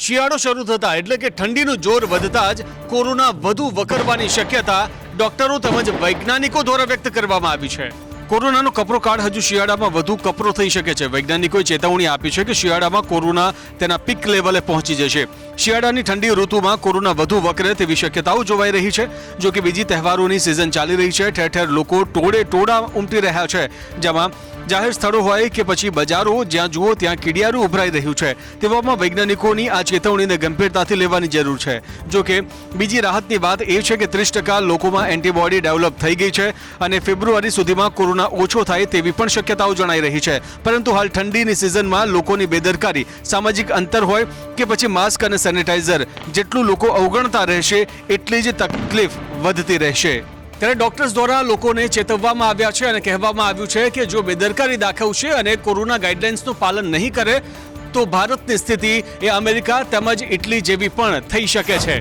શિયાળો શરૂ થતા એટલે કે ઠંડીનું જોર વધતા જ કોરોના વધુ વકરવાની શક્યતા ડોક્ટરો તેમજ વૈજ્ઞાનિકો દ્વારા વ્યક્ત કરવામાં આવી છે। કોરોનાનો કપરો કાળ હજુ શિયાળામાં વધુ કપરો થઈ શકે છે। વૈજ્ઞાનિકોએ ચેતવણી આપી છે કે શિયાળામાં કોરોના તેના પીક લેવલે પહોંચી જશે। શિયાળાની ઠંડી ઋતુમાં કોરોના વધુ વકરે તેવી શક્યતાઓ જોવાઈ રહી છે। જો કે બીજી તહેવારોની સિઝન ચાલી રહી છે, ઠેર ઠેર લોકો ટોળા ઉમટી રહ્યા છે, જેમાં જાહેર સ્થળો હોય કે પછી બજારો, જ્યાં જુઓ ત્યાં કીડિયારું ઉભરાઈ રહ્યું છે। તેવામાં વૈજ્ઞાનિકોની આ ચેતવણીને ગંભીરતાથી લેવાની જરૂર છે। જો કે બીજી રાહતની વાત એ છે કે 30% લોકોમાં એન્ટીબોડી ડેવલપ થઈ ગઈ છે અને ફેબ્રુઆરી સુધીમાં કોરોના ઓછો થાય તેવી પણ શક્યતાઓ જણાઈ રહી છે। પરંતુ હાલ ઠંડીની સિઝનમાં લોકોની બેદરકારી, સામાજિક અંતર હોય કે પછી માસ્ક અને સેનિટાઈઝર જેટલું લોકો અવગણતા રહેશે એટલી જ તકલીફ વધતી રહેશે। ત્યારે ડોક્ટર્સ દ્વારા લોકોને ચેતવવામાં આવ્યા છે અને કહેવામાં આવ્યું છે કે જો બેદરકારી દાખવશે અને કોરોના ગાઈડલાઇન્સનું પાલન નહીં કરે તો ભારતની સ્થિતિ એ અમેરિકા તેમજ ઇટલી જેવી પણ થઈ શકે છે।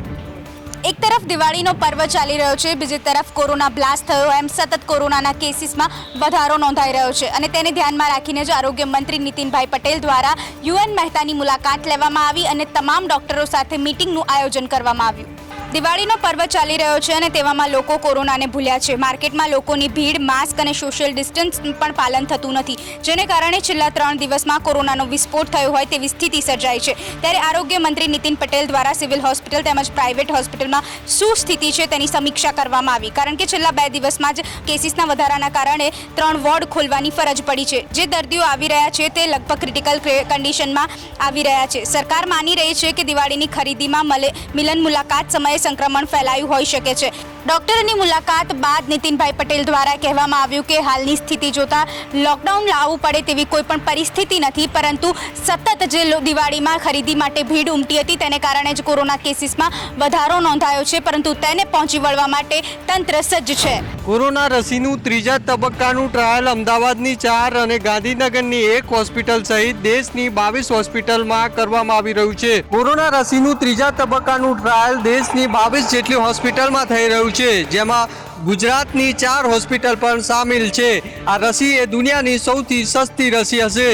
એક તરફ દિવાળીનો પર્વ ચાલી રહ્યો છે, બીજી તરફ કોરોના બ્લાસ્ટ થયો એમ સતત કોરોનાના કેસીસમાં વધારો નોંધાઈ રહ્યો છે અને તેને ધ્યાનમાં રાખીને જ આરોગ્ય મંત્રી નીતિનભાઈ પટેલ દ્વારા યુએન મહેતાની મુલાકાત લેવામાં આવી અને તમામ ડોક્ટરો સાથે મીટિંગનું આયોજન કરવામાં આવ્યું। દિવાળીનો પર્વ ચાલી રહ્યો છે અને તેવામાં લોકો કોરોનાને ભૂલ્યા છે। માર્કેટમાં લોકોની ભીડ, માસ્ક અને સોશિયલ ડિસ્ટન્સ પણ પાલન થતું નથી, જેને કારણે છેલ્લા 3 દિવસમાં કોરોનાનો વિસ્ફોટ થયો હોય તેવી સ્થિતિ સર્જાઈ છે। ત્યારે આરોગ્ય મંત્રી નીતિન પટેલ દ્વારા સિવિલ હોસ્પિટલ તેમજ પ્રાઇવેટ હોસ્પિટલમાં શું સ્થિતિ છે તેની સમીક્ષા કરવામાં આવી, કારણ કે છેલ્લા 2 દિવસમાં જ કેસીસના વધારાના કારણે 3 વોર્ડ ખોલવાની ફરજ પડી છે। જે દર્દીઓ આવી રહ્યા છે તે લગભગ ક્રિટિકલ કન્ડિશનમાં આવી રહ્યા છે। સરકાર માની રહી છે કે દિવાળીની ખરીદીમાં મિલન મુલાકાત સમયે સંક્રમણ ફેલાયું હોઈ શકે છે। ડોક્ટરની મુલાકાત બાદ નીતિનભાઈ પટેલ દ્વારા કહેવામાં આવ્યું કે હાલની સ્થિતિ જોતા લોકડાઉન લાવવું પડે તેવી કોઈ પણ પરિસ્થિતિ નથી, પરંતુ સતત જે દિવાળીમાં ખરીદી માટે ભીડ ઉમટી હતી તેને કારણે જ કોરોના કેસીસમાં વધારો નોંધાયો છે, પરંતુ તેને પહોંચી વળવા માટે તંત્ર સજ્જ છે। કોરોના રસીનું 3જા તબક્કાનું ટ્રાયલ અમદાવાદની 4 અને ગાંધીનગરની 1 હોસ્પિટલ સહિત દેશની 22 હોસ્પિટલમાં કરવામાં આવી રહ્યું છે। કોરોના રસીનું 3જા તબક્કાનું ટ્રાયલ દેશની 22 જેટલી હોસ્પિટલમાં થઈ રહ્યું છે, જેમાં ગુજરાતની 4 હોસ્પિટલ પણ સામેલ છે। આ રસી એ દુનિયાની સૌથી સસ્તી રસી હશે।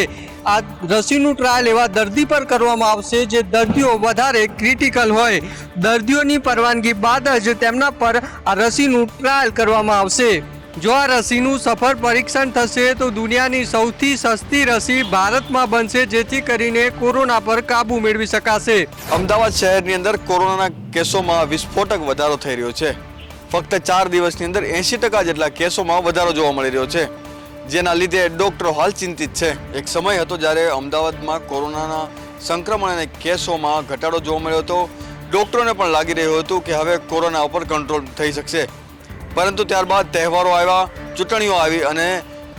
આ રસીનું ટ્રાયલ એવા દર્દી પર કરવામાં આવશે જે દર્દીઓ વધારે ક્રિટિકલ હોય। દર્દીઓની પરવાનગી બાદ જ તેમના પર આ રસીનું ટ્રાયલ કરવામાં આવશે। જો આ રસીનું સફળ પરીક્ષણ થશે તો દુનિયાની સૌથી સસ્તી રસી ભારતમાં બનશે, જેથી કરીને કોરોના પર કાબૂ મેળવી શકાશે। અમદાવાદ શહેરની અંદર કોરોનાના કેસોમાં વિસ્ફોટક વધારો થઈ રહ્યો છે। ફક્ત 4 દિવસની અંદર 80% જેટલા કેસોમાં વધારો જોવા મળી રહ્યો છે, જેના લીધે ડોક્ટરો હાલ ચિંતિત છે। એક સમય હતો જ્યારે અમદાવાદમાં કોરોનાના સંક્રમણ અને કેસોમાં ઘટાડો જોવા મળ્યો હતો। ડોક્ટરોને પણ લાગી રહ્યું હતું કે હવે કોરોના ઉપર કંટ્રોલ થઈ શકશે, પરંતુ ત્યારબાદ તહેવારો આવ્યા, ચૂંટણીઓ આવી અને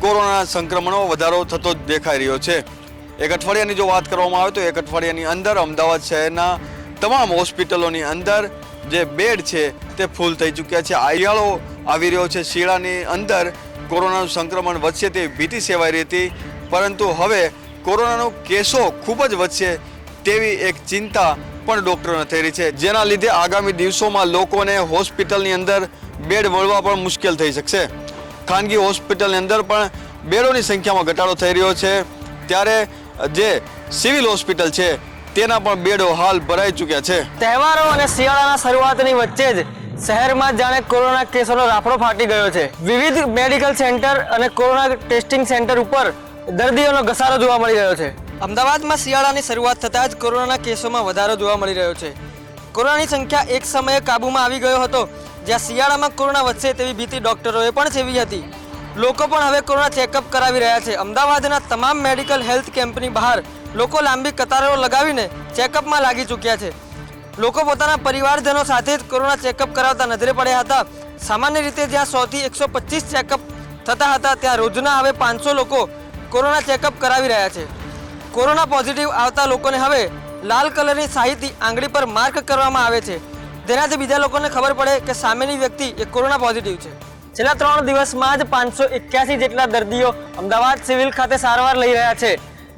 કોરોના સંક્રમણો વધારો થતો જ દેખાઈ રહ્યો છે। એક અઠવાડિયાની જો વાત કરવામાં આવે તો એક અઠવાડિયાની અંદર અમદાવાદ શહેરના તમામ હોસ્પિટલોની અંદર જે બેડ છે તે ફૂલ થઈ ચૂક્યા છે। આયાળો આવી રહ્યો છે। શિયાળાની અંદર કોરોનાનું સંક્રમણ વધશે તેવી ભીતિ સેવાઈ રહી હતી, પરંતુ હવે કોરોનાનો કેસો ખૂબ જ વધશે તેવી એક ચિંતા પણ ડૉક્ટરોને થઈ રહી છે, જેના લીધે આગામી દિવસોમાં લોકોને હોસ્પિટલની અંદર બેડ મળવા પણ મુશ્કેલ થઈ શકશે। ખાનગી હોસ્પિટલની અંદર પણ બેડોની સંખ્યામાં ઘટાડો થઈ રહ્યો છે, ત્યારે જે સિવિલ હોસ્પિટલ છે તેના પણ બેડો હાલ ભરાઈ ચૂક્યા છે। તહેવારો અને શિયાળાના શરૂઆતની વચ્ચે જ શહેરમાં જાણે કોરોના કેસોનો રાફડો ફાટી ગયો છે। વિવિધ મેડિકલ સેન્ટર અને કોરોના ટેસ્ટિંગ સેન્ટર ઉપર દર્દીઓનો ઘસારો જોવા મળી રહ્યો છે। અમદાવાદમાં શિયાળાની શરૂઆત થતાં જ કોરોનાના કેસોમાં વધારો જોવા મળી રહ્યો છે। કોરોનાની સંખ્યા એક સમયે કાબૂમાં આવી ગયો હતો, જ્યાં શિયાળામાં કોરોના વધશે તેવી ભીતિ ડોક્ટરોએ પણ સેવી હતી। લોકો પણ હવે કોરોના ચેકઅપ કરાવી રહ્યા છે। અમદાવાદના તમામ મેડિકલ હેલ્થ કેમ્પની બહાર લોકો લાંબી કતારો લગાવીને ચેકઅપમાં લાગી ચૂક્યા છે। લોકો પોતાના પરિવારજનો સાથે જ કોરોના ચેકઅપ કરાવતા નજરે પડ્યા હતા। સામાન્ય રીતે જ્યાં 100 થી 125 ચેકઅપ થતા હતા, ત્યાં રોજના હવે 500 લોકો કોરોના ચેકઅપ કરાવી રહ્યા છે। કોરોના પોઝિટિવ આવતા લોકોને હવે લાલ કલરની શાહીથી આંગળી પર માર્ક કરવામાં આવે છે, જેનાથી બીજા લોકોને ખબર પડે કે સામેની વ્યક્તિ એ કોરોના પોઝિટિવ છે। છેલ્લા 3 દિવસમાં જ 581 જેટલા દર્દીઓ અમદાવાદ સિવિલ ખાતે સારવાર લઈ રહ્યા છે,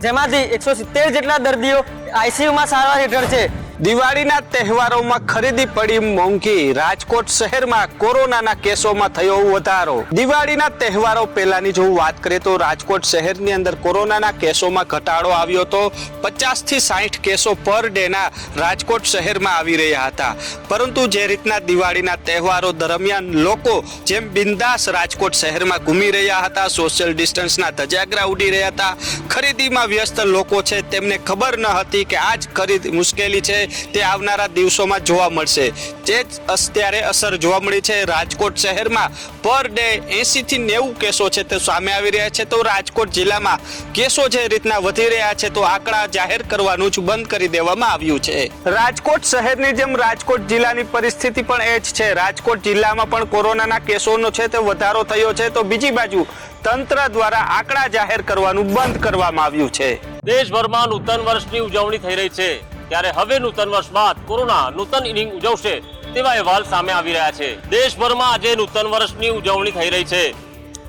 જેમાંથી 170 જેટલા દર્દીઓ આઈસીયુમાં સારવાર હેઠળ છે, દિવાળીના તહેવારોમાં ખરીદી પડી મોંઘી, રાજકોટ શહેરમાં કોરોનાના કેસોમાં થયો વધારો। દિવાળીના તહેવારો પહેલાની જો વાત કરીએ તો રાજકોટ શહેરની અંદર કોરોનાના કેસોમાં ઘટાડો આવ્યો હતો। 50 થી 60 કેસો પર ડેના રાજકોટ શહેરમાં આવી રહ્યા હતા, પરંતુ જે રીતના દિવાળીના તહેવારો દરમિયાન લોકો જેમ બિંદાસ રાજકોટ શહેરમાં ઘૂમી રહ્યા હતા, સોશિયલ ડિસ્ટન્સના ધજાગરા ઉડી રહ્યા હતા, ખરીદીમાં વ્યસ્ત લોકો છે તેમને ખબર ન હતી કે આજ ખરીદ મુશ્કેલી છે તે આવનારા દિવસોમાં જોવા મળશે। તે જ અત્યારે અસર જોવા મળી છે। રાજકોટ શહેરમાં પર ડે 80 થી 90 કેસો છે તે સામે આવી રહ્યા છે, તો રાજકોટ જિલ્લામાં કેસો જે રીતના વધી રહ્યા છે તો આંકડા જાહેર કરવાનું જ બંધ કરી દેવામાં આવ્યું છે। રાજકોટ શહેરની જેમ રાજકોટ જિલ્લાની પરિસ્થિતિ પણ એ જ છે। રાજકોટ જિલ્લામાં પણ કોરોનાના કેસોનો છે તે વધારો થયો છે, તો બીજી બાજુ તંત્ર દ્વારા આંકડા જાહેર કરવાનું બંધ કરવામાં આવ્યું છે। દેશભરમાં નૂતન વર્ષની ઉજવણી થઈ રહી છે, ત્યારે હવે નૂતન વર્ષ બાદ કોરોના નૂતન ઇનિંગ ઉજવશે તેવા અહેવાલ સામે આવી રહ્યા છે। દેશભરમાં આજે નૂતન વર્ષની ઉજવણી થઈ રહી છે।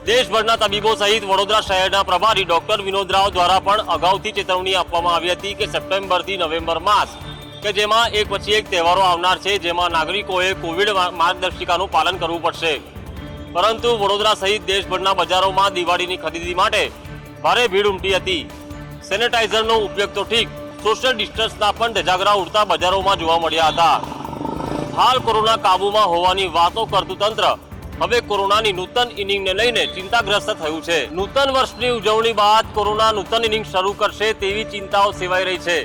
દેશભરના તબીબો સહિત વડોદરા શહેરના પ્રભારી ડોક્ટર વિનોદ રાવ દ્વારા પણ અગાઉથી ચેતવણી આપવામાં આવી હતી કે સપ્ટેમ્બરથી નવેમ્બર માસ કે જેમાં એક પછી એક તહેવારો આવનાર છે, જેમાં નાગરિકોએ કોવિડ માર્ગદર્શિકાનું પાલન કરવું પડશે, પરંતુ વડોદરા સહિત દેશભરના બજારોમાં દિવાળીની ખરીદી માટે ભારે ભીડ ઉમટી હતી। સેનેટાઇઝરનો ઉપયોગ તો ઠીક, સોશિયલ ડિસ્ટન્સના પણ ધજાગરા ઉડતા બજારોમાં જોવા મળ્યા હતા। હાલ કોરોના કાબૂમાં હોવાની વાતો કરતું તંત્ર હવે કોરોનાની નૂતન ઇનિંગને લઈને ચિંતાગ્રસ્ત થયું છે। નૂતન વર્ષની ઉજવણી બાદ કોરોના નૂતન ઇનિંગ શરૂ કરશે તેવી ચિંતાઓ સેવાઈ રહી છે,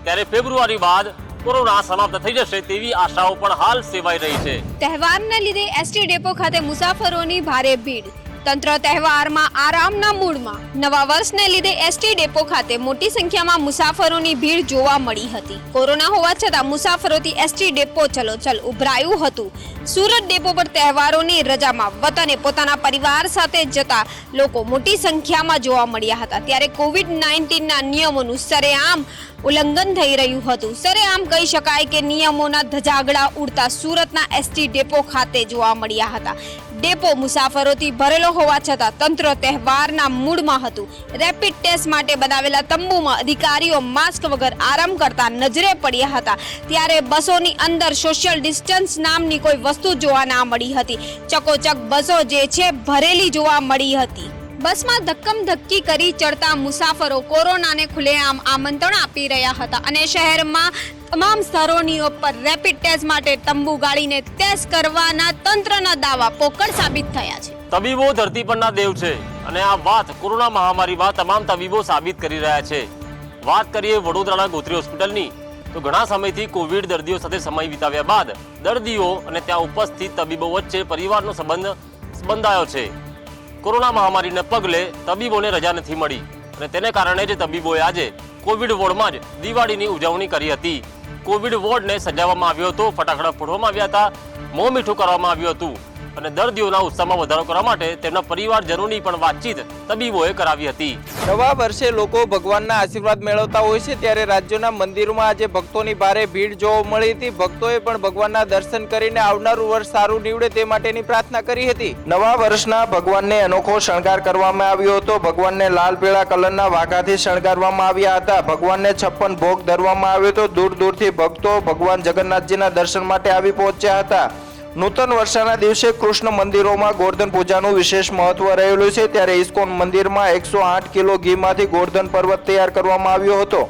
ત્યારે ફેબ્રુઆરી બાદ કોરોના સમાપ્ત થઈ જશે તેવી આશાઓ પણ હાલ સેવાઈ રહી છે। તહેવારને લીધે એસટી ડેપો ખાતે મુસાફરોની ભારે ભીડ, તંત્ર તહેવારમાં આરામના મૂડમાં। નવા વર્ષને લીધે એસટી ડેપો ખાતે મોટી સંખ્યામાં મુસાફરોની ભીડ જોવા મળી હતી। કોરોના હોવા છતાં મુસાફરોથી એસટી ડેપો ચલોચલ ઉભરાયું હતું। સુરત ડેપો પર તહેવારોની રજામાં વતને પોતાના પરિવાર સાથે જતા લોકો મોટી સંખ્યામાં જોવા મળ્યા હતા, ત્યારે કોવિડ-19ના નિયમોનું સરેઆમ ઉલ્લંઘન થઈ રહ્યું હતું। સરેઆમ કહી શકાય કે નિયમોના ધજાગડા ઉડતા સુરતના એસટી ડેપો ખાતે જોવા મળ્યા હતા। ડેપો મુસાફરોથી ભરેલો હોવા છતાં તંત્ર તહેવારના મૂડમાં હતું। રેપિડ ટેસ્ટ માટે બનાવેલા તંબુમાં અધિકારીઓ માસ્ક વગર આરામ કરતા નજરે પડ્યા હતા, ત્યારે બસોની અંદર સોશિયલ ડિસ્ટન્સ નામની કોઈ વસ્તુ જોવા ના મળી હતી। ચકોચક બસો જે છે ભરેલી જોવા મળી હતી। બસમાં ધક્કમ ધક્કી કરી ચડતા મુસાફરો કોરોનાને ખુલ્લેઆમ આમંત્રણ આપી રહ્યા હતા અને શહેરમાં તમામ સ્થળોની ઉપર રેપિડ ટેસ્ટ માટે તંબુ ગાળીને ટેસ્ટ કરવાના તંત્રના દાવા પોકળ સાબિત થયા છે। તબીબો ધરતી પરના દેવ છે અને આ વાત કોરોના મહામારી બાદ તમામ તબીબો સાબિત કરી રહ્યા છે। વાત કરીએ વડોદરાના ગોત્રી હોસ્પિટલની, તો ઘણા સમયથી કોવિડ દર્દીઓ સાથે સમય વિતાવ્યા બાદ દર્દીઓ અને ત્યાં ઉપસ્થિત તબીબો વચ્ચે પરિવારનો સંબંધ બંધાયો છે। કોરોના મહામારીને પગલે તબીબોને રજા નથી મળી અને તેને કારણે જ તબીબોએ આજે કોવિડ વોર્ડમાં જ દિવાળીની ઉજવણી કરી હતી। કોવિડ વોર્ડને સજાવવામાં આવ્યો હતો, ફટાકડા ફોડવામાં આવ્યા હતા, મોં મીઠું કરવામાં આવ્યું હતું અને દર્દીઓના ઉત્સાહમાં વધારો કરવા માટે તેમના પરિવારજનોની પણ વાતચીત તબીબોએ કરાવી હતી। નવા વર્ષે લોકો ભગવાનના આશીર્વાદ મેળવતા હોય છે, ત્યારે રાજ્યના મંદિરોમાં આજે ભક્તોની ભારે ભીડ જોવા મળી હતી। ભક્તોએ પણ ભગવાનના દર્શન કરીને આવનારું વર્ષ સારું નીવડે તે માટેની પ્રાર્થના કરી હતી। નવા વર્ષના ભગવાનને અનોખો શણગાર કરવામાં આવ્યો હતો। ભગવાનને લાલ પીળા કલરના વાઘાથી શણગારવામાં આવ્યા હતા। ભગવાનને 56 ભોગ ધરવામાં આવ્યો હતો। દૂર દૂરથી ભક્તો ભગવાન જગન્નાથજીના દર્શન માટે આવી પહોંચ્યા હતા। નૂતન વર્ષના દિવસે કૃષ્ણ મંદિરોમાં ગોર્ધન પૂજાનું વિશેષ મહત્વ રહેલું છે, ત્યારે ઇસ્કોન મંદિરમાં 108 કિલો ઘીમાંથી ગોર્ધન પર્વત તૈયાર કરવામાં આવ્યો હતો।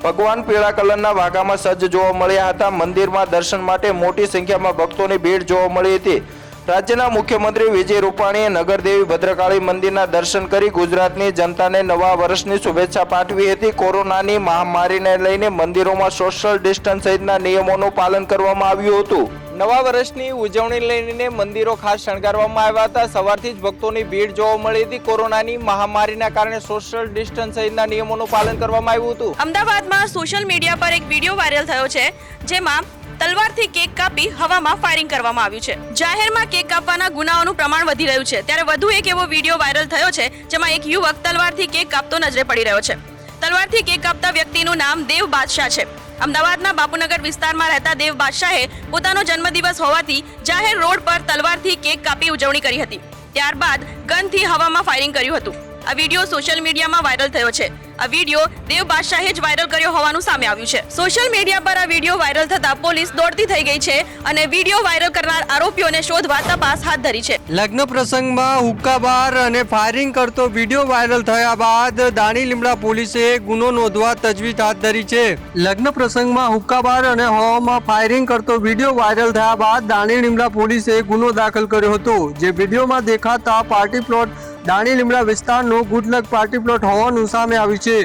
ભગવાન પીળા કલરના વાઘામાં સજ્જ જોવા મળ્યા હતા। મંદિરમાં દર્શન માટે મોટી સંખ્યામાં ભક્તોની ભીડ જોવા મળી હતી। રાજ્યના મુખ્યમંત્રી વિજય રૂપાણીએ નગરદેવી ભદ્રકાળી મંદિરના દર્શન કરી ગુજરાતની જનતાને નવા વર્ષની શુભેચ્છા પાઠવી હતી। કોરોનાની મહામારીને લઈને મંદિરોમાં સોશિયલ ડિસ્ટન્સ સહિતના નિયમોનું પાલન કરવામાં આવ્યું હતું। નવા વર્ષની ઉજવણી લઈને મંદિરો ખાસ શણગારવામાં આવ્યા હતા। સવારથી જ ભક્તોની ભીડ જોવા મળી હતી। કોરોનાની મહામારીના કારણે સોશિયલ ડિસ્ટન્સ સહિતના નિયમોનું પાલન કરવામાં આવ્યું હતું। અમદાવાદમાં સોશિયલ મીડિયા પર એક વિડીયો વાયરલ થયો છે, જેમાં તલવારથી કેક કાપી હવામાં ફાયરિંગ કરવામાં આવ્યું છે। જાહેરમાં કેક કાપવાના ગુનાઓનું પ્રમાણ વધી રહ્યું છે, ત્યારે વધુ એક એવો વિડીયો વાયરલ થયો છે, જેમાં એક યુવક તલવારથી કેક કાપતો નજરે પડી રહ્યો છે। તલવારથી કેક કાપતા વ્યક્તિનું નામ દેવ બાદશાહ છે। અમદાવાદના બાપુનગર વિસ્તારમાં રહેતા દેવ બાદશાહે પોતાનો જન્મદિવસ હોવાથી જાહેર રોડ પર તલવારથી કેક કાપી ઉજવણી કરી હતી। ત્યારબાદ ગનથી હવામાં ફાયરિંગ કર્યું હતું। આ વિડીયો સોશિયલ મીડિયામાં વાયરલ થયો છે. આ વિડીયો દેવ બાદશાહે જ વાયરલ કર્યો હોવાનું સામે આવ્યું છે. સોશિયલ મીડિયા પર આ વિડીયો વાયરલ થતા પોલીસ દોડતી થઈ ગઈ છે અને વિડીયો વાયરલ કરનાર આરોપીઓને શોધવા તપાસ હાથ ધરી છે. લગ્ન પ્રસંગમાં હુક્કા બાર અને ફાયરિંગ કરતો વિડીયો વાયરલ થયા બાદ દાણી લીમડા પોલીસે ગુનો નોંધવા તજવીજ હાથ ધરી છે. લગ્ન પ્રસંગમાં હુક્કા બાર અને હવામાં ફાયરિંગ કરતો વિડીયો વાયરલ થયા બાદ દાણી લીમડા પોલીસે ગુનો દાખલ કર્યો હતો. જે વિડીયોમાં દેખાતા પાર્ટી પ્લોટ દાણી લીમડા વિસ્તારનો ગુડલક પાર્ટી પ્લોટ હોવાનું સામે આવ્યું છે.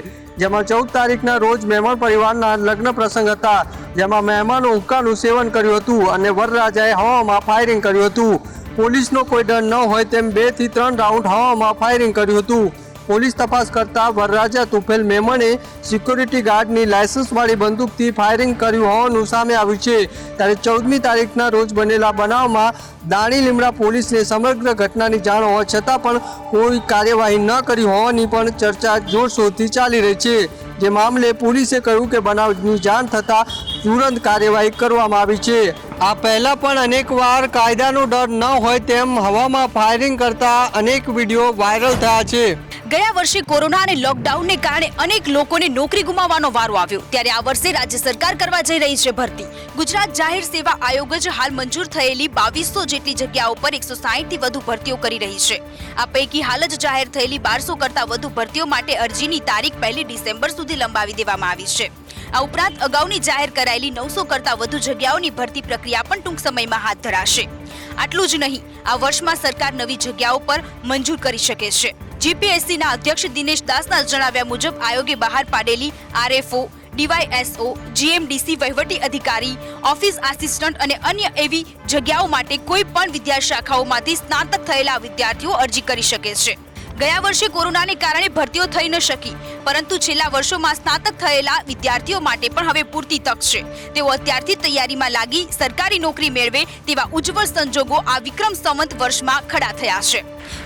જેમાં 14 તારીખના રોજ મહેમાન પરિવારના લગ્ન પ્રસંગ હતા, જેમાં મહેમાનો હુક્કાનું સેવન કર્યું હતું અને વરરાજાએ હવામાં ફાયરિંગ કર્યું હતું. પોલીસનો કોઈ ડર ન હોય તેમ 2 થી 3 રાઉન્ડ હવામાં ફાયરિંગ કર્યું હતું. પોલીસ તપાસ કરતા વરરાજા તુફેલ મેમણે સિક્યોરિટી ગાર્ડની લાયસન્સવાળી બંદૂકથી ફાયરિંગ કર્યું હોવાનું સામે આવ્યું છે. ત્યારે 14મી તારીખના રોજ બનેલા બનાવમાં દાણી લીમડા પોલીસને સમગ્ર ઘટનાની જાણ હોવા છતાં પણ કોઈ કાર્યવાહી ન કરી હોવાની પણ ચર્ચા જોરશોરથી ચાલી રહી છે. જે મામલે પોલીસે કહ્યું કે બનાવની જાણ થતાં તુરંત કાર્યવાહી કરવામાં આવી છે. આ પહેલા પણ અનેકવાર કાયદાનો ડર ન હોય તેમ હવામાં ફાયરિંગ કરતા અનેક વિડીયો વાયરલ થયા છે. ગયા વર્ષે કોરોના અને લોકડાઉનને કારણે અનેક લોકોને નોકરી ગુમાવવાનો વારો આવ્યો. ત્યારે આ વર્ષે રાજ્ય સરકાર કરવા જઈ રહી છે ભરતી. ગુજરાત જાહેર સેવા આયોગ જ હાલ મંજૂર થયેલી 2200 જેટલી જગ્યાઓ પર 160 થી વધુ ભરતીઓ કરી રહી છે. આ પૈકી હાલ જ જાહેર થયેલી 1200 કરતાં વધુ ભરતીઓ માટે અરજીની તારીખ 1 ડિસેમ્બર સુધી લંબાવી દેવામાં આવી છે. આ ઉપરાંત અગાઉની જાહેર કરાયેલી 900 કરતાં વધુ જગ્યાઓની ભરતી પ્રક્રિયા પણ ટૂંક સમયમાં હાથ ધરાશે. આટલું જ નહીં, આ વર્ષમાં સરકાર નવી જગ્યાઓ પર મંજૂર કરી શકે છે. જીપીએસસીના અધ્યક્ષ દિનેશ દાસના જણાવ્યા મુજબ આયોગે બહાર પાડેલી આરએફઓ, ડીવાયએસઓ, જીએમડીસી વહીવટી અધિકારી, ઓફિસ આસિસ્ટન્ટ અને અન્ય એવી જગ્યાઓ માટે કોઈ પણ વિદ્યાશાખાઓમાંથી સ્નાતક થયેલા વિદ્યાર્થીઓ અરજી કરી શકે છે. ગયા વર્ષે કોરોનાને કારણે ભરતીઓ થઈ ન શકી, પરંતુ છેલ્લા વર્ષોમાં સ્નાતક થયેલા વિદ્યાર્થીઓ માટે પણ હવે પૂરતી તક છે. તેઓ અત્યારથી તૈયારીમાં લાગી સરકારી નોકરી મેળવે તેવા ઉજ્જવળ સંજોગો આ વિક્રમ સંવત વર્ષમાં ખડા થયા છે.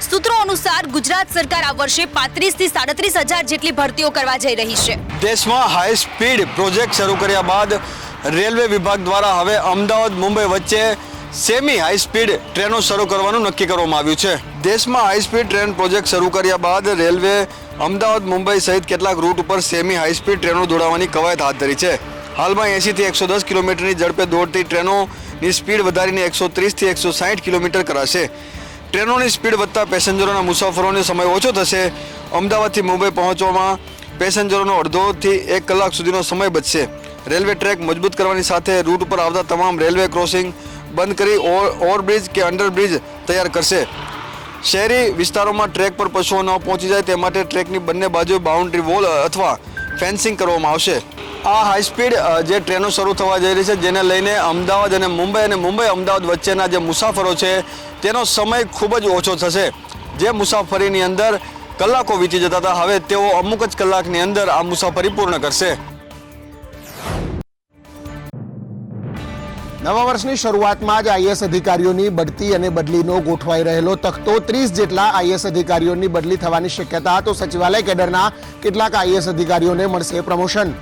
સૂત્રો અનુસાર ગુજરાત સરકાર આ વર્ષે 35 થી 37 હજાર જેટલી ભરતીઓ કરવા જઈ રહી છે. દેશમાં હાઈ સ્પીડ પ્રોજેક્ટ શરૂ કર્યા બાદ રેલવે વિભાગ દ્વારા હવે અમદાવાદ મુંબઈ વચ્ચે સેમી હાઈ સ્પીડ ટ્રેનો શરૂ કરવાનું નક્કી કરવામાં આવ્યું છે. દેશમાં હાઈ સ્પીડ ટ્રેન પ્રોજેક્ટ શરૂ કર્યા બાદ રેલવે અમદાવાદ મુંબઈ સહિત કેટલાક રૂટ ઉપર સેમી હાઈ સ્પીડ ટ્રેનો દોડાવવાની કવાયત હાથ ધરી છે. હાલમાં 80 થી 110 કિલોમીટરની ઝડપે દોડતી ટ્રેનોની સ્પીડ વધારીને 130 થી 160 કિલોમીટર કરાશે. ટ્રેનોની સ્પીડ વધતા પેસેન્જરોના મુસાફરોનો સમય ઓછો થશે. અમદાવાદથી મુંબઈ પહોંચવામાં પેસેન્જરોનો અડધોથી 1 કલાક સુધીનો સમય બચશે. રેલવે ટ્રેક મજબૂત કરવાની સાથે રૂટ પર આવતા તમામ રેલવે ક્રોસિંગ બંધ કરી ઓવરબ્રિજ કે અંડરબ્રિજ તૈયાર કરશે. શહેરી વિસ્તારોમાં ટ્રેક પર પશુઓ ન પહોંચી જાય તે માટે ટ્રેકની બંને બાજુ બાઉન્ડ્રી વોલ અથવા ફેન્સિંગ કરવામાં આવશે. આ હાઈ સ્પીડ જે ટ્રેનો શરૂ થવા જઈ રહી છે, જેને લઈને અમદાવાદ અને મુંબઈ અમદાવાદ વચ્ચેના જે મુસાફરો છે તેનો સમય ખૂબ જ ઓછો થશે. જે મુસાફરીની અંદર કલાકો વીતી જતા હતા, હવે તેઓ અમુક જ કલાકની અંદર આ મુસાફરી પૂર્ણ કરશે. નવા વર્ષની શરૂઆતમાં જ આઈએએસ અધિકારીઓની બઢતી અને બદલીનો ગોઠવાઈ રહેલો તખતો 30 જેટલા આઈએએસ અધિકારીઓની બદલી થવાની શક્યતા, તો સચિવાલય કેડરના કેટલાક આઈએએસ અધિકારીઓને મળશે પ્રમોશન.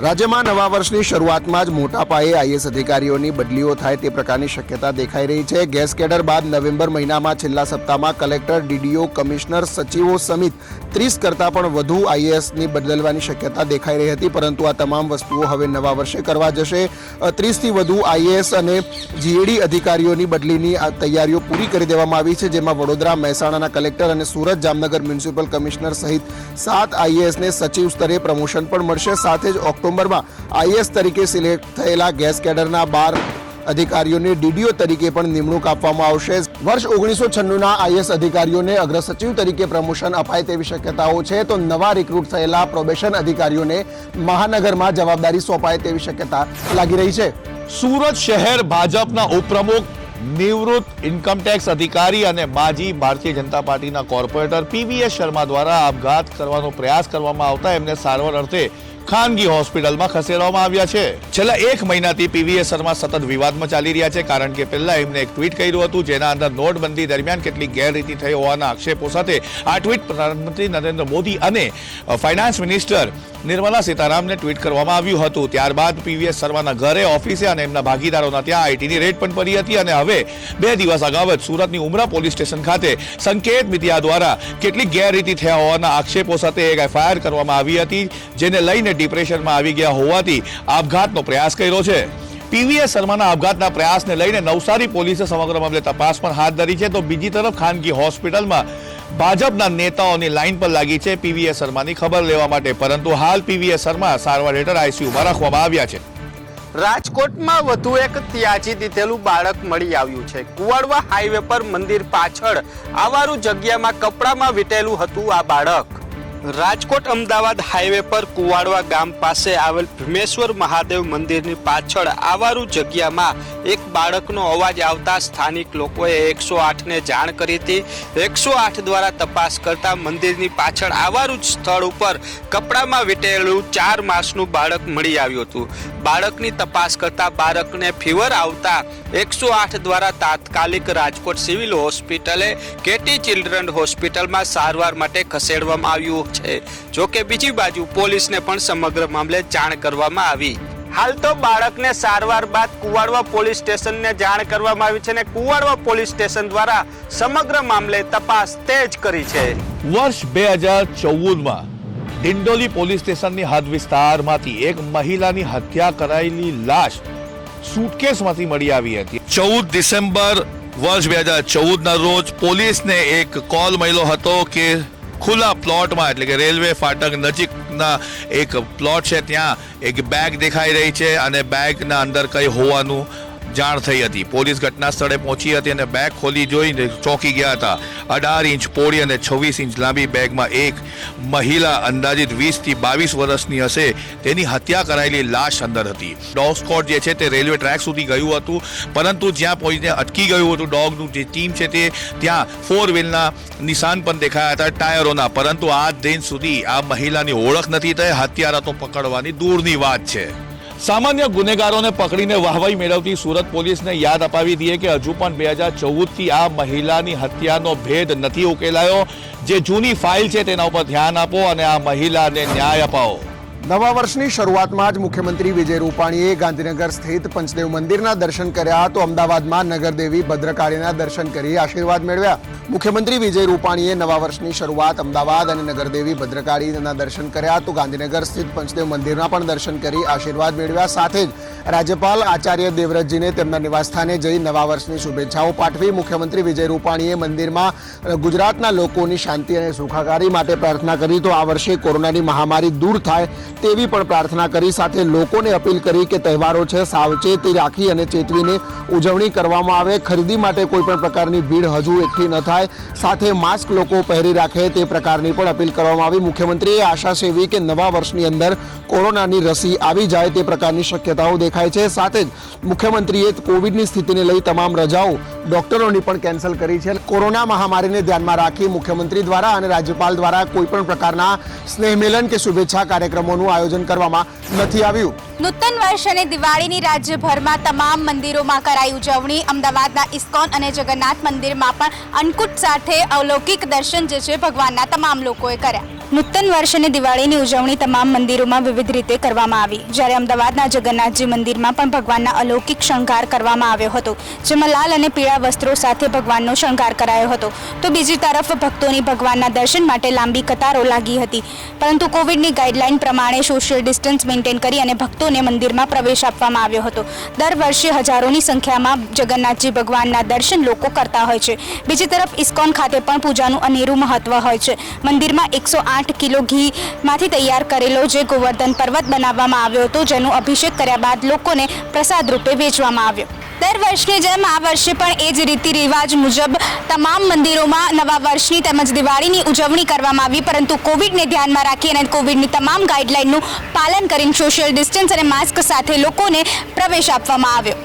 રાજ્યમાં નવા વર્ષની શરૂઆતમાં જ મોટા પાયે આઈએએસ અધિકારીઓની બદલીઓ થાય તે પ્રકારની શક્યતા દેખાઈ રહી છે. ગેસ કેડર બાદ નવેમ્બર મહિનામાં છેલ્લા સપ્તાહમાં કલેક્ટર, ડીડીઓ, કમિશનર, સચિવો સમિત 30 કરતાં પણ વધુ આઈએએસની બદલવાની શક્યતા દેખાઈ રહી હતી, પરંતુ આ તમામ વસ્તુઓ હવે નવા વર્ષે કરવા જશે. 30થી વધુ આઈએએસ અને જીએડી અધિકારીઓની બદલીની તૈયારીઓ પૂરી કરી દેવામાં આવી છે, જેમાં વડોદરા, મહેસાણાના કલેક્ટર અને સુરત, જામનગર મ્યુનિસિપલ કમિશનર સહિત 7 આઈએએસને સચિવ સ્તરે પ્રમોશન પણ મળશે. સાથે જ ઓક્ટોબરમાં આઈએએસ તરીકે સિલેક્ટ થયેલા ગેસ કેડરના 12 અધિકારીઓને ડીડીઓ તરીકે પણ નિમણૂક આપવામાં આવશે. વર્ષ 1996ના આઈએએસ અધિકારીઓને અગ્રસચિવ તરીકે પ્રમોશન અપાય તેવી શક્યતાઓ છે, તો નવા રિક્રુટ થયેલા પ્રોબેશન અધિકારીઓને મહાનગરમાં જવાબદારી સોંપાય તેવી શક્યતા લાગી રહી છે. સુરત શહેર ભાજપના ઉપપ્રમુખ, નિવૃત્ત ઇન્કમટેક્સ અધિકારી અને માજી ભારતીય જનતા પાર્ટીના કોર્પોરેટર પીવીએસ શર્મા દ્વારા આપઘાત કરવાનો પ્રયાસ કરવામાં આવતા એમને સારવાર અર્થે ખાનગી હોસ્પિટલમાં ખસેડવામાં આવ્યા છે. છેલ્લા 1 મહિનાથી પીવીએસ શર્મા સતત વિવાદમાં ચાલી રહ્યા છે, કારણ કે પહેલા એમને એક ટ્વીટ કર્યું હતું જેના અંદર નોટબંધી દરમિયાન કેટલીક ગેરરીતિ થઈ હોવાના આક્ષેપો સાથે આ ટ્વીટ પ્રધાનમંત્રી નરેન્દ્ર મોદી અને ફાઇનાન્સ મિનિસ્ટર નિર્મલા સીતારામને ટ્વીટ કરવામાં આવ્યું હતું. ત્યારબાદ પીવીએસ શર્માના ઘરે, ઓફિસે અને એમના ભાગીદારોના ત્યાં આઈટીની રેડ પણ પડી હતી અને હવે 2 દિવસ અગાઉ જ સુરતની ઉમરા પોલીસ સ્ટેશન ખાતે સંકેત મીડિયા દ્વારા કેટલીક ગેરરીતિ થયા હોવાના આક્ષેપો સાથે એક એફઆઈઆર કરવામાં આવી હતી, જેને લઈને ડિપ્રેશનમાં આવી ગયા હોવાથી આપઘાતનો પ્રયાસ કર્યો છે. પીવીએસ શર્માના આપઘાતના પ્રયાસને લઈને નવસારી પોલીસે સમગ્ર મામલે તપાસ પણ હાથ ધરી છે. તો બીજી તરફ ખાનગી હોસ્પિટલમાં ભાજપના નેતાઓની લાઈન પર લાગી છે પીવીએસ શર્માની ખબર લેવા માટે, પરંતુ હાલ પીવીએસ શર્મા સારવાર હેઠળ આઈસીયુમાં રાખવામાં આવ્યા છે. રાજકોટમાં વધુ એક ત્યાજી દીધેલું બાળક મળી આવ્યું છે. કુવાડવા હાઈવે પર મંદિર પાછળ આવારું જગ્યામાં કપડામાં વીંટેલું હતું આ બાળક. રાજકોટ અમદાવાદ હાઈવે પર કુવાડવા ગામ પાસે આવેલ ભીમેશ્વર મહાદેવ મંદિરની પાછળ આવારું જગ્યામાં એક બાળકનો અવાજ આવતા સ્થાનિક લોકોએ 108ને જાણ કરી હતી. 108 દ્વારા તપાસ કરતા મંદિરની પાછળ આવારું સ્થળ ઉપર કપડામાં વીંટેલું 4 માસનું બાળક મળી આવ્યું હતું. બાળકની તપાસ કરતા બાળકને ફીવર આવતા 108 દ્વારા તાત્કાલિક રાજકોટ સિવિલ હોસ્પિટલે કેટી ચિલ્ડ્રન હોસ્પિટલમાં સારવાર માટે ખસેડવામાં આવ્યું છે. જોકે બીજી બાજુ પોલીસને પણ સમગ્ર મામલે જાણ કરવામાં આવી. હાલ તો બાળકને સારવાર બાદ કુવાડવા પોલીસ સ્ટેશનને જાણ કરવામાં આવી છે અને કુવાડવા પોલીસ સ્ટેશન દ્વારા સમગ્ર મામલે તપાસ તેજ કરી છે. વર્ષ 2014માં ડિંડોલી પોલીસ સ્ટેશનની હદ વિસ્તારમાંથી એક મહિલાની હત્યા કરાયેલી લાશ સુટકેસમાંથી મળી આવી હતી. 14 ડિસેમ્બર વર્ષ 2014ના રોજ પોલીસને એક કોલ મળ્યો હતો કે ખુલ્લા પ્લોટમાં, એટલે કે રેલવે ફાટક નજીકના એક પ્લોટ છે, ત્યાં એક બેગ દેખાઈ રહી છે અને બેગના અંદર કંઈ હોવાનું જાણ થઈ હતી. પોલીસ ઘટના સ્થળે પહોંચી હતી અને બેગ ખોલી જોઈને ચોંકી ગયા હતા. 18 ઇંચ પહોળી અને 26 ઇંચ લાંબી બેગમાં એક મહિલા અંદાજિત 20 થી 22 વર્ષની હશે તેની હત્યા કરાયેલી લાશ અંદર હતી. ડોગ સ્કોડ જે છે તે રેલવે ટ્રેક સુધી ગયું હતું, પરંતુ જ્યાં પહોંચીને અટકી ગયું હતું ડોગનું જે ટીમ છે તે ત્યાં 4 વ્હીલના નિશાન પણ દેખાયા હતા ટાયરોના, પરંતુ આજ દિન સુધી આ મહિલાની ઓળખ નથી થઈ. હત્યારા તો પકડવાની દૂરની વાત છે. સામાન્ય ગુનેગારોને પકડીને વાહવાઈ મેળવતી સુરત પોલીસને યાદ અપાવી દઈએ કે હજુ પણ 2014થી આ મહિલાની હત્યાનો ભેદ નથી ઉકેલાયો. જે જૂની ફાઇલ છે તેના ઉપર ધ્યાન આપો અને આ મહિલાને ન્યાય અપાવો. નવા વર્ષની શરૂઆતમાં જ મુખ્યમંત્રી વિજય રૂપાણીએ ગાંધીનગર સ્થિત પંચદેવ મંદિરના દર્શન કર્યા, તો અમદાવાદમાં નગરદેવી ભદ્રકાળીના દર્શન કરી આશીર્વાદ મેળવ્યા. મુખ્યમંત્રી વિજય રૂપાણીએ નવા વર્ષની શરૂઆત અમદાવાદ અને નગરદેવી ભદ્રકાળીના દર્શન કર્યા, તો ગાંધીનગર સ્થિત પંચદેવ મંદિરના પણ દર્શન કરી આશીર્વાદ મેળવ્યા. સાથે જ રાજ્યપાલ આચાર્ય દેવવ્રતજીને તેમના નિવાસસ્થાને જઈ નવા વર્ષની શુભેચ્છાઓ પાઠવી. મુખ્યમંત્રી વિજય રૂપાણીએ મંદિરમાં ગુજરાતના લોકોની શાંતિ અને સુખાકારી માટે પ્રાર્થના કરી, તો આ વર્ષે કોરોનાની મહામારી દૂર થાય તેવી પણ પ્રાર્થના કરી. સાથે લોકોને અપીલ કરી કે તહેવારો છે, સાવચેતી રાખી અને ચેતવીને ઉજવણી કરવામાં આવે. ખરીદી માટે કોઈ પણ પ્રકારની ભીડ હજુ એકઠી ન થાય, સાથે માસ્ક લોકો પહેરી રાખે તે પ્રકારની પણ અપીલ કરવામાં આવી. મુખ્યમંત્રીએ આશા સેવી કે નવા વર્ષની અંદર કોરોનાની રસી આવી જાય તે પ્રકારની શક્યતાઓ દેખાય છે. સાથે જ મુખ્યમંત્રીએ કોવિડની સ્થિતિને લઈ તમામ રજાઓ ડોક્ટરોની પણ કેન્સલ કરી છે. કોરોના મહામારીને ધ્યાનમાં રાખી મુખ્યમંત્રી દ્વારા અને રાજ્યપાલ દ્વારા કોઈ પણ પ્રકારના સ્નેહમેલન કે શુભેચ્છા કાર્યક્રમોનું આયોજન કરવામાં નથી આવ્યું. નૂતન વર્ષ અને દિવાળીની રાજ્યભરમાં તમામ મંદિરોમાં કરાઈ ઉજવણી. અમદાવાદના ઇસ્કોન અને જગન્નાથ મંદિરમાં પણ અન્નકૂટ સાથે અલૌકિક દર્શન જે છે ભગવાનના તમામ લોકોએ કર્યા. નૂતન વર્ષ અને દિવાળીની ઉજવણી તમામ મંદિરોમાં વિવિધ રીતે કરવામાં આવી, જ્યારે અમદાવાદના જગન્નાથજી મંદિરમાં પણ ભગવાનના અલૌકિક શણગાર કરવામાં આવ્યો હતો, જેમાં લાલ અને પીળા વસ્ત્રો સાથે ભગવાનનો શણગાર કરાયો હતો. તો બીજી તરફ ભક્તોની ભગવાનના દર્શન માટે લાંબી કતારો લાગી હતી, પરંતુ કોવિડની ગાઈડલાઈન પ્રમાણે સોશિયલ ડિસ્ટન્સ મેન્ટેન કરી અને ભક્તોને મંદિરમાં પ્રવેશ આપવામાં આવ્યો હતો. દર વર્ષે હજારોની સંખ્યામાં જગન્નાથજી ભગવાનના દર્શન લોકો કરતા હોય છે. બીજી તરફ ઇસ્કોન ખાતે પણ પૂજાનું અનેરું મહત્વ હોય છે. મંદિરમાં 108 કિલો ઘીમાંથી તૈયાર કરેલો જે ગોવર્ધન પર્વત બનાવવામાં આવ્યો હતો, જેનો અભિષેક કર્યા બાદ લોકોને પ્રસાદ રૂપે વેચવામાં આવ્યો. દર વર્ષની જેમ આ વર્ષે પણ એ જ રીતિ રિવાજ મુજબ તમામ મંદિરોમાં નવા વર્ષની તેમજ દિવાળીની ઉજવણી કરવામાં આવી, પરંતુ કોવિડને ધ્યાનમાં રાખી અને કોવિડની તમામ ગાઈડલાઈનનું પાલન કરીને સોશિયલ ડિસ્ટન્સ અને માસ્ક સાથે લોકોને પ્રવેશ આપવામાં આવ્યો.